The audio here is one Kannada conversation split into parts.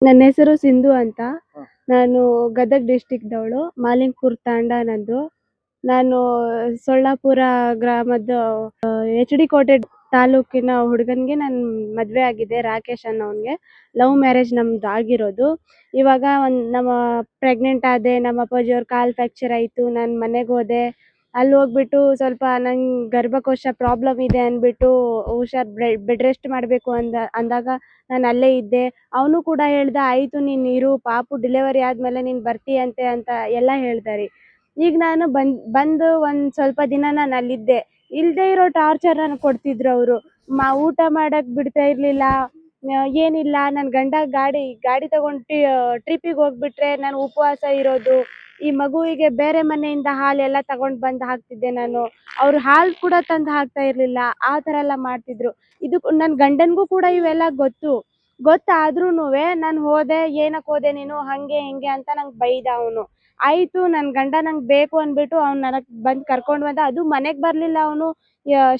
ನನ್ನ ಹೆಸರು ಸಿಂಧು ಅಂತ. ಹ. ನಾನು ಗದಗ್ ಡಿಸ್ಟ್ರಿಕ್‌ದವಳು. ಮಾಲಿಂಗಪುರ ತಾಂಡ ನಂದು. ನಾನು ಸೊಳ್ಳಾಪುರ ಗ್ರಾಮದ ಎಚ್.ಡಿ. ಕೋಟೆ ತಾಲೂಕಿನ ಹುಡುಗನ್ಗೆ ಮದ್ವೆ ಆಗಿದೆ, ರಾಕೇಶ್ ಅನ್ನೋನ್ಗೆ. ಲವ್ ಮ್ಯಾರೇಜ್ ನಮ್ದು ಆಗಿರೋದು. ಇವಾಗ ನಮ್ಮ ಪ್ರೆಗ್ನೆಂಟ್ ಆದೆ. ನಮ್ಮ ಅಪ್ಪಾಜಿಯವ್ರ ಕಾಲ್ ಫ್ರ್ಯಾಕ್ಚರ್ ಆಯ್ತು. ನಾನ್ ಮನೆಗ್ ಹೋದೆ. ಅಲ್ಲಿ ಹೋಗ್ಬಿಟ್ಟು ಸ್ವಲ್ಪ ಗರ್ಭಕೋಶ ಪ್ರಾಬ್ಲಮ್ ಇದೆ ಅಂದ್ಬಿಟ್ಟು ಬೆಡ್ ರೆಸ್ಟ್ ಮಾಡ್ಬೇಕು ಅಂದಾಗ ನಾನು ಅಲ್ಲೇ ಇದ್ದೆ. ಅವನು ಕೂಡ ಹೇಳ್ದ, ಆಯ್ತು ನೀನ್ ಇರು, ಪಾಪು ಡೆಲಿವರಿ ಆದ್ಮೇಲೆ ನೀನ್ ಬರ್ತೀಯಂತೆ ಅಂತ ಎಲ್ಲ ಹೇಳ್ದಾರಿ. ಈಗ ನಾನು ಬಂದು ಒಂದ್ ಸ್ವಲ್ಪ ದಿನ ನಾನು ಅಲ್ಲಿದ್ದೆ. ಇಲ್ದೇ ಇರೋ ಟಾರ್ಚರ್ ನನಗೆ ಕೊಡ್ತಿದ್ರು ಅವರು. ಊಟ ಮಾಡಕ್ ಬಿಡ್ತಾ ಇರ್ಲಿಲ್ಲ. ಏನಿಲ್ಲ, ನನ್ ಗಂಡ ಗಾಡಿ ತಗೊಂಡು ಟ್ರಿಪ್ಪಿಗೆ ಹೋಗ್ಬಿಟ್ರೆ ನಾನು ಉಪವಾಸ ಇರೋದು. ಈ ಮಗುವಿಗೆ ಬೇರೆ ಮನೆಯಿಂದ ಹಾಲೆಲ್ಲ ತಗೊಂಡ್ ಬಂದ್ ಹಾಕ್ತಿದ್ದೆ ನಾನು. ಅವ್ರು ಹಾಲ್ ಕೂಡ ತಂದು ಹಾಕ್ತಾ ಇರ್ಲಿಲ್ಲ. ಆ ತರ ಎಲ್ಲ ಮಾಡ್ತಿದ್ರು. ಇದು ನನ್ ಗಂಡನ್ಗೂ ಕೂಡ ಇವೆಲ್ಲ ಗೊತ್ತಾದ್ರೂನುವೆ ನಾನ್ ಹೋದೆ. ಏನಕ್ ಹೋದೆ ನೀನು, ಹಂಗೆ ಹಿಂಗೆ ಅಂತ ನಂಗೆ ಬೈದ ಅವನು. ಆಯ್ತು, ನನ್ ಗಂಡ ನಂಗೆ ಬೇಕು ಅಂದ್ಬಿಟ್ಟು ಅವ್ನು ನನಗ್ ಬಂದ್ ಕರ್ಕೊಂಡ್ ಬಂದ. ಅದು ಮನೆಗ್ ಬರ್ಲಿಲ್ಲ ಅವನು.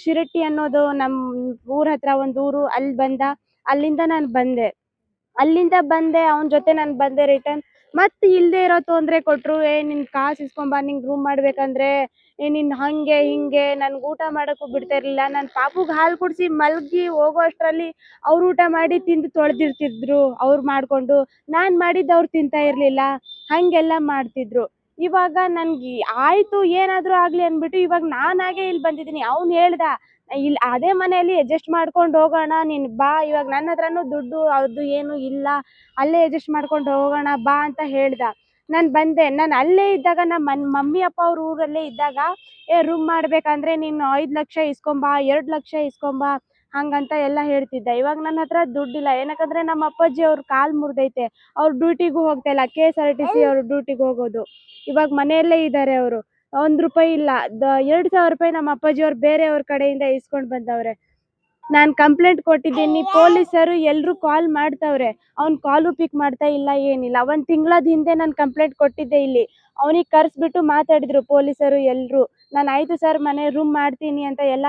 ಶಿರಟ್ಟಿ ಅನ್ನೋದು ನಮ್ ಊರ್ ಹತ್ರ ಒಂದ್ ಊರು, ಅಲ್ಲಿ ಬಂದ. ಅಲ್ಲಿಂದ ನಾನ್ ಬಂದೆ. ಅವನ ಜೊತೆ ನಾನು ಬಂದೆ ರಿಟರ್ನ್. ಮತ್ತೆ ಇಲ್ದೇ ಇರೋ ತೊಂದ್ರೆ ಕೊಟ್ರು. ನಿನ್ ಕಾಸು ಇಸ್ಕೊಂಬಾ, ನಿಂಗ್ ರೂಮ್ ಮಾಡ್ಬೇಕಂದ್ರೆ ನೀನ್ ಹಂಗೆ ಹಿಂಗೆ. ನನ್ಗೆ ಊಟ ಮಾಡಕ್ಕೂ ಬಿಡ್ತಾ ಇರ್ಲಿಲ್ಲ. ನನ್ ಪಾಪುಗ್ ಹಾಲು ಕುಡಿಸಿ ಮಲಗಿ ಹೋಗೋ ಅಷ್ಟ್ರಲ್ಲಿ ಅವ್ರು ಊಟ ಮಾಡಿ ತಿಂದು ತೊಳೆದಿರ್ತಿದ್ರು ಅವ್ರು ಮಾಡ್ಕೊಂಡು. ನಾನ್ ಮಾಡಿದ್ದು ಅವ್ರು ತಿಂತಾ ಇರ್ಲಿಲ್ಲ. ಹಂಗೆಲ್ಲ ಮಾಡ್ತಿದ್ರು. ಇವಾಗ ನನ್ಗೆ ಆಯ್ತು ಏನಾದ್ರೂ ಆಗ್ಲಿ ಅಂದ್ಬಿಟ್ಟು ಇವಾಗ ನಾನಾಗೆ ಇಲ್ಲಿ ಬಂದಿದ್ದೀನಿ. ಅವ್ನು ಹೇಳ್ದ, ಇಲ್ಲಿ ಅದೇ ಮನೆಯಲ್ಲಿ ಅಡ್ಜಸ್ಟ್ ಮಾಡ್ಕೊಂಡು ಹೋಗೋಣ, ನೀನ್ ಬಾ. ಇವಾಗ ನನ್ನ ಹತ್ರನೂ ದುಡ್ಡು ಅದು ಏನು ಇಲ್ಲ, ಅಲ್ಲೇ ಅಡ್ಜಸ್ಟ್ ಮಾಡ್ಕೊಂಡು ಹೋಗೋಣ ಬಾ ಅಂತ ಹೇಳ್ದ. ನಾನು ಬಂದೆ. ನಾನು ಅಲ್ಲೇ ಇದ್ದಾಗ ನಮ್ಮ ಮಮ್ಮಿ ಅಪ್ಪ ಅವ್ರ ಊರಲ್ಲೇ ಇದ್ದಾಗ, ರೂಮ್ ಮಾಡ್ಬೇಕಂದ್ರೆ ನೀನು 5 ಲಕ್ಷ ಇಸ್ಕೊಂಬಾ, 2 ಲಕ್ಷ ಇಸ್ಕೊಂಬಾ ಹಂಗಂತ ಎಲ್ಲ ಹೇಳ್ತಿದ್ದ. ಇವಾಗ ನನ್ನ ಹತ್ರ ದುಡ್ಡಿಲ್ಲ. ಏನಕ್ಕಂದ್ರೆ ನಮ್ಮ ಅಪ್ಪಾಜಿ ಅವ್ರ ಕಾಲ್ ಮುರಿದೈತೆ. ಅವ್ರು ಡ್ಯೂಟಿಗೂ ಹೋಗ್ತಾ ಇಲ್ಲ. KSRTC ಅವ್ರು ಡ್ಯೂಟಿಗೆ ಹೋಗೋದು. ಇವಾಗ ಮನೆಯಲ್ಲೇ ಇದ್ದಾರೆ ಅವರು. ₹1 ಇಲ್ಲ. 2,000 ರೂಪಾಯಿ ನಮ್ಮ ಅಪ್ಪಾಜಿಯವ್ರು ಬೇರೆಯವ್ರ ಕಡೆಯಿಂದ ಇಸ್ಕೊಂಡ್ ಬಂದವ್ರೆ. ನಾನು ಕಂಪ್ಲೇಂಟ್ ಕೊಟ್ಟಿದ್ದೀನಿ. ಪೊಲೀಸರು ಎಲ್ರು ಕಾಲ್ ಮಾಡ್ತವ್ರೆ. ಅವ್ನು ಕಾಲು ಪಿಕ್ ಮಾಡ್ತಾ ಇಲ್ಲ, ಏನಿಲ್ಲ. 1 ತಿಂಗಳದ ಹಿಂದೆ ನಾನು ಕಂಪ್ಲೇಂಟ್ ಕೊಟ್ಟಿದ್ದೆ ಇಲ್ಲಿ. ಅವನಿಗೆ ಕರೆಸ್ಬಿಟ್ಟು ಮಾತಾಡಿದ್ರು ಪೊಲೀಸರು ಎಲ್ರು. ನಾನು ಆಯ್ತು ಸರ್, ಮನೆ ರೂಮ್ ಮಾಡ್ತೀನಿ ಅಂತ ಎಲ್ಲ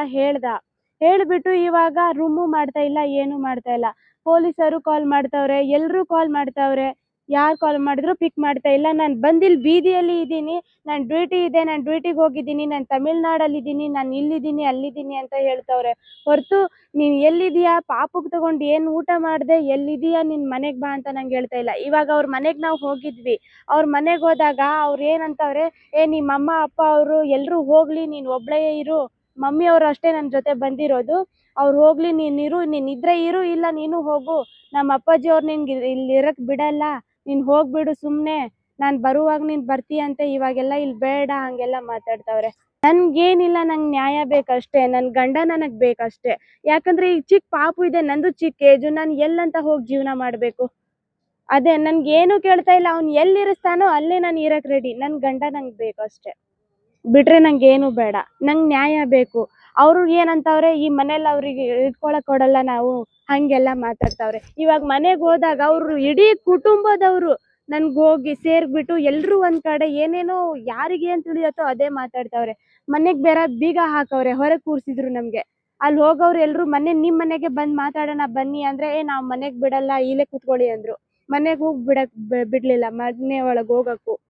ಹೇಳ್ಬಿಟ್ಟು ಇವಾಗ ರೂಮು ಮಾಡ್ತಾ ಇಲ್ಲ, ಏನು ಮಾಡ್ತಾ ಇಲ್ಲ. ಪೊಲೀಸರು ಕಾಲ್ ಮಾಡ್ತವ್ರೆ, ಎಲ್ರು ಕಾಲ್ ಮಾಡ್ತವ್ರೆ. ಯಾರು ಕಾಲ್ ಮಾಡಿದ್ರು ಪಿಕ್ ಮಾಡ್ತಾ ಇಲ್ಲ. ನಾನು ಬಂದಿಲ್ಲಿ ಬೀದಿಯಲ್ಲಿ ಇದ್ದೀನಿ. ನಾನು ಡ್ಯೂಟಿ ಇದೆ, ನಾನು ಡ್ಯೂಟಿಗೆ ಹೋಗಿದ್ದೀನಿ, ನಾನು ತಮಿಳ್ನಾಡಲ್ಲಿ ಇದ್ದೀನಿ, ನಾನು ಇಲ್ಲಿದ್ದೀನಿ ಅಲ್ಲಿದ್ದೀನಿ ಅಂತ ಹೇಳ್ತವ್ರೆ. ಹೊರತು ನೀನ್ ಎಲ್ಲಿದೀಯಾ, ಪಾಪುಗ್ ತಗೊಂಡು ಏನು ಊಟ ಮಾಡಿದೆ, ಎಲ್ಲಿದೀಯಾ, ನಿನ್ ಮನೆಗ್ ಬಾ ಅಂತ ನಂಗೆ ಹೇಳ್ತಾ ಇಲ್ಲ. ಇವಾಗ ಅವ್ರ ಮನೆಗ್ ನಾವು ಹೋಗಿದ್ವಿ. ಅವ್ರ ಮನೆಗೆ ಹೋದಾಗ ಅವ್ರು ಏನಂತವ್ರೆ, ನಿಮ್ಮ ಅಮ್ಮ ಅಪ್ಪ ಅವರು ಎಲ್ರು ಹೋಗ್ಲಿ, ನೀನ್ ಒಬ್ಳೇ ಇರು. ಮಮ್ಮಿ ಅವ್ರು ಅಷ್ಟೇ ನನ್ನ ಜೊತೆ ಬಂದಿರೋದು. ಅವ್ರು ಹೋಗ್ಲಿ, ನೀನ್ ಇದ್ರೆ ಇರು, ಇಲ್ಲ ನೀನು ಹೋಗು. ನಮ್ಮ ಅಪ್ಪಾಜಿ ಅವ್ರು ನಿನ್ಗೆ ಇಲ್ಲಿ ಇರಕ್ ಬಿಡಲ್ಲ, ನೀನ್ ಹೋಗ್ಬಿಡು ಸುಮ್ನೆ. ನಾನ್ ಬರುವಾಗ ನೀನ್ ಬರ್ತೀಯಂತೆ, ಇವಾಗೆಲ್ಲ ಇಲ್ಲಿ ಬೇಡ ಹಂಗೆಲ್ಲ ಮಾತಾಡ್ತವ್ರೆ. ನನ್ಗೇನಿಲ್ಲ, ನಂಗೆ ನ್ಯಾಯ ಬೇಕಷ್ಟೇ. ನನ್ ಗಂಡ ನನಗ್ ಬೇಕಷ್ಟೇ. ಯಾಕಂದ್ರೆ ಈಗ ಚಿಕ್ಕ ಪಾಪು ಇದೆ, ನಂದು ಚಿಕ್ಕ ಏಜು. ನಾನು ಎಲ್ಲಂತ ಹೋಗಿ ಜೀವನ ಮಾಡ್ಬೇಕು? ಅದೇ ನನ್ಗೇನು ಕೇಳ್ತಾ ಇಲ್ಲ. ಅವ್ನು ಎಲ್ಲಿರಿಸ್ತಾನೋ ಅಲ್ಲೇ ನಾನು ಇರಕ್ ರೆಡಿ. ನನ್ ಗಂಡ ನಂಗೆ ಬೇಕು ಅಷ್ಟೇ, ಬಿಟ್ರೆ ನಂಗೇನು ಬೇಡ. ನಂಗೆ ನ್ಯಾಯ ಬೇಕು. ಅವ್ರು ಏನಂತವ್ರೆ, ಈ ಮನೇಲಿ ಅವ್ರಿಗೆ ಇಟ್ಕೊಳಕ್ ಕೊಡಲ್ಲ ನಾವು, ಹಂಗೆಲ್ಲ ಮಾತಾಡ್ತವ್ರೆ. ಇವಾಗ ಮನೆಗೆ ಹೋದಾಗ ಅವ್ರು ಇಡೀ ಕುಟುಂಬದವರು ನನ್ಗೆ ಹೋಗಿ ಸೇರ್ಬಿಟ್ಟು ಎಲ್ರು ಒಂದ್ ಕಡೆ ಏನೇನೋ ಯಾರಿಗೆ ಏನ್ ತಿಳಿಯತ್ತೋ ಅದೇ ಮಾತಾಡ್ತವ್ರೆ. ಮನೆಗ್ ಬೇರೆ ಬೀಗ ಹಾಕವ್ರೆ, ಹೊರಗೆ ಕೂರ್ಸಿದ್ರು ನಮ್ಗೆ. ಅಲ್ಲಿ ಹೋಗೋರು ಎಲ್ರು ನಿಮ್ ಮನೆಗೆ ಬಂದ್ ಮಾತಾಡೋಣ ಬನ್ನಿ ಅಂದ್ರೆ, ನಾವ್ ಮನೆಗ್ ಬಿಡಲ್ಲ, ಇಲ್ಲೇ ಕುತ್ಕೊಳ್ಳಿ ಅಂದ್ರು. ಮನೆಗ್ ಹೋಗಿ ಬಿಡ್ಲಿಲ್ಲ, ಮನೆ ಒಳಗ್ ಹೋಗಕ್ಕೂ.